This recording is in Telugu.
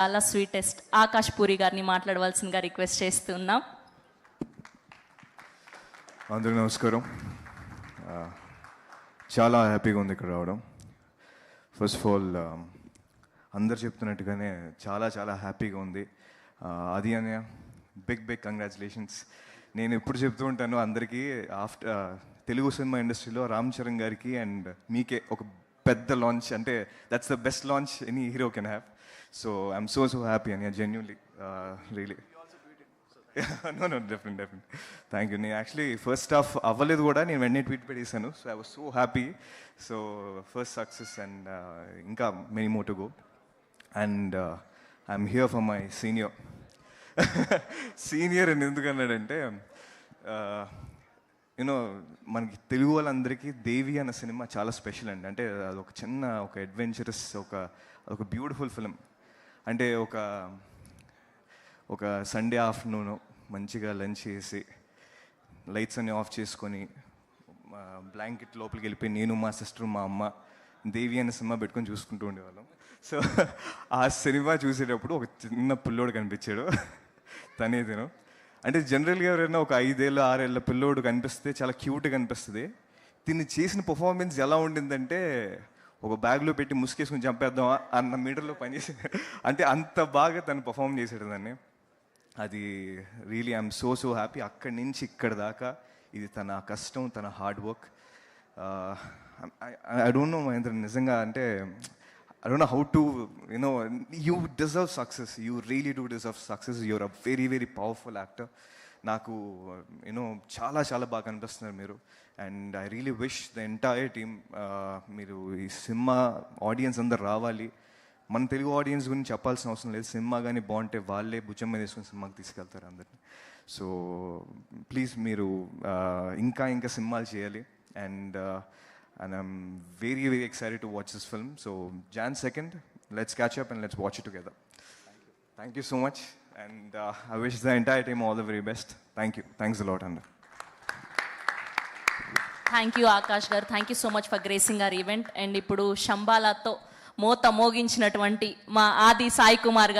చాలా స్వీటెస్ట్ ఆకాష్ పూరి గారిని మాట్లాడవలసిందిగా రిక్వెస్ట్ చేస్తున్నాం. అందరికీ నమస్కారం. చాలా హ్యాపీగా ఉంది ఇక్కడ రావడం. ఫస్ట్ ఆఫ్ ఆల్ అందరు చెప్తున్నట్టుగానే చాలా చాలా హ్యాపీగా ఉంది. అది అనే బిగ్ కంగ్రాచులేషన్స్. నేను ఎప్పుడు చెప్తూ ఉంటాను అందరికీ, ఆఫ్టర్ తెలుగు సినిమా ఇండస్ట్రీలో రామ్ చరణ్ గారికి అండ్ మీకే ఒక పెద్ద లాంచ్, అంటే that's the best launch any hero can have. So I'm so happy అని genuinely really. No definite thank you. నేను యాక్చువల్లీ ఫస్ట్ హాఫ్ అవ్వలేదు కూడా, నేను వెంటనే ట్వీట్ పెట్టేశాను. So I was so happy. So first success and ఇంకా many more to go. And I'm here for my senior. Senior అని ఎందుకన్నాడంటే, యూనో మనకి తెలుగు వాళ్ళందరికీ దేవి అన్న సినిమా చాలా స్పెషల్ అండి. అంటే అదొక చిన్న ఒక అడ్వెంచరస్, ఒక బ్యూటిఫుల్ ఫిలిం. అంటే ఒక సండే ఆఫ్టర్నూన్ మంచిగా లంచ్ చేసి లైట్స్ అన్ని ఆఫ్ చేసుకొని బ్లాంకెట్ లోపలికి వెళ్ళిపోయి నేను, మా సిస్టర్, మా అమ్మ దేవి అనే సినిమా పెట్టుకొని చూసుకుంటూ ఉండేవాళ్ళం. సో ఆ సినిమా చూసేటప్పుడు ఒక చిన్న పిల్లోడు కనిపించాడు. తనే తిను. అంటే జనరల్గా ఎవరైనా ఒక 5 ఏళ్ళ 6 ఏళ్ళ పిల్లోడు కనిపిస్తే చాలా క్యూట్గా కనిపిస్తుంది. తిని చేసిన పర్ఫార్మెన్స్ ఎలా ఉండిందంటే, ఒక బ్యాగ్లో పెట్టి ముసుకేసుకుని చంపేద్దాం అన్న మీటర్లో పనిచేసి, అంటే అంత బాగా తను పర్ఫామ్ చేసాడు దాన్ని. అది రియలీ ఐఎమ్ సో హ్యాపీ. అక్కడి నుంచి ఇక్కడ దాకా ఇది తన కష్టం, తన hard work. I don't know Mahendra, నిజంగా అంటే I don't know how to, you deserve success. You really do deserve success. You're a very powerful actor. నాకు చాలా బాగా కనిపిస్తున్నారు మీరు. And I really wish the entire team, మీరు ఈ సినిమా ఆడియన్స్ అందరు రావాలి. మన తెలుగు ఆడియన్స్ గురించి చెప్పాల్సిన అవసరం లేదు. సినిమా కానీ బాగుంటే వాళ్ళే భుజం మీద వేసుకుని సినిమాకి తీసుకెళ్తారు అందరినీ. సో ప్లీజ్ మీరు ఇంకా సినిమాలు చేయాలి. And I'm very excited to watch this film. So Jan 2nd, let's catch up and let's watch it together. Thank you so much. And I wish the entire team all the very best. Thank you. Thanks a lot, Anna. Thank you Akash గారు. Thank you so much for gracing our event. And ఇప్పుడు శంబాలాతో మోత మోగించినటువంటి మా ఆది సాయి కుమార్ గారు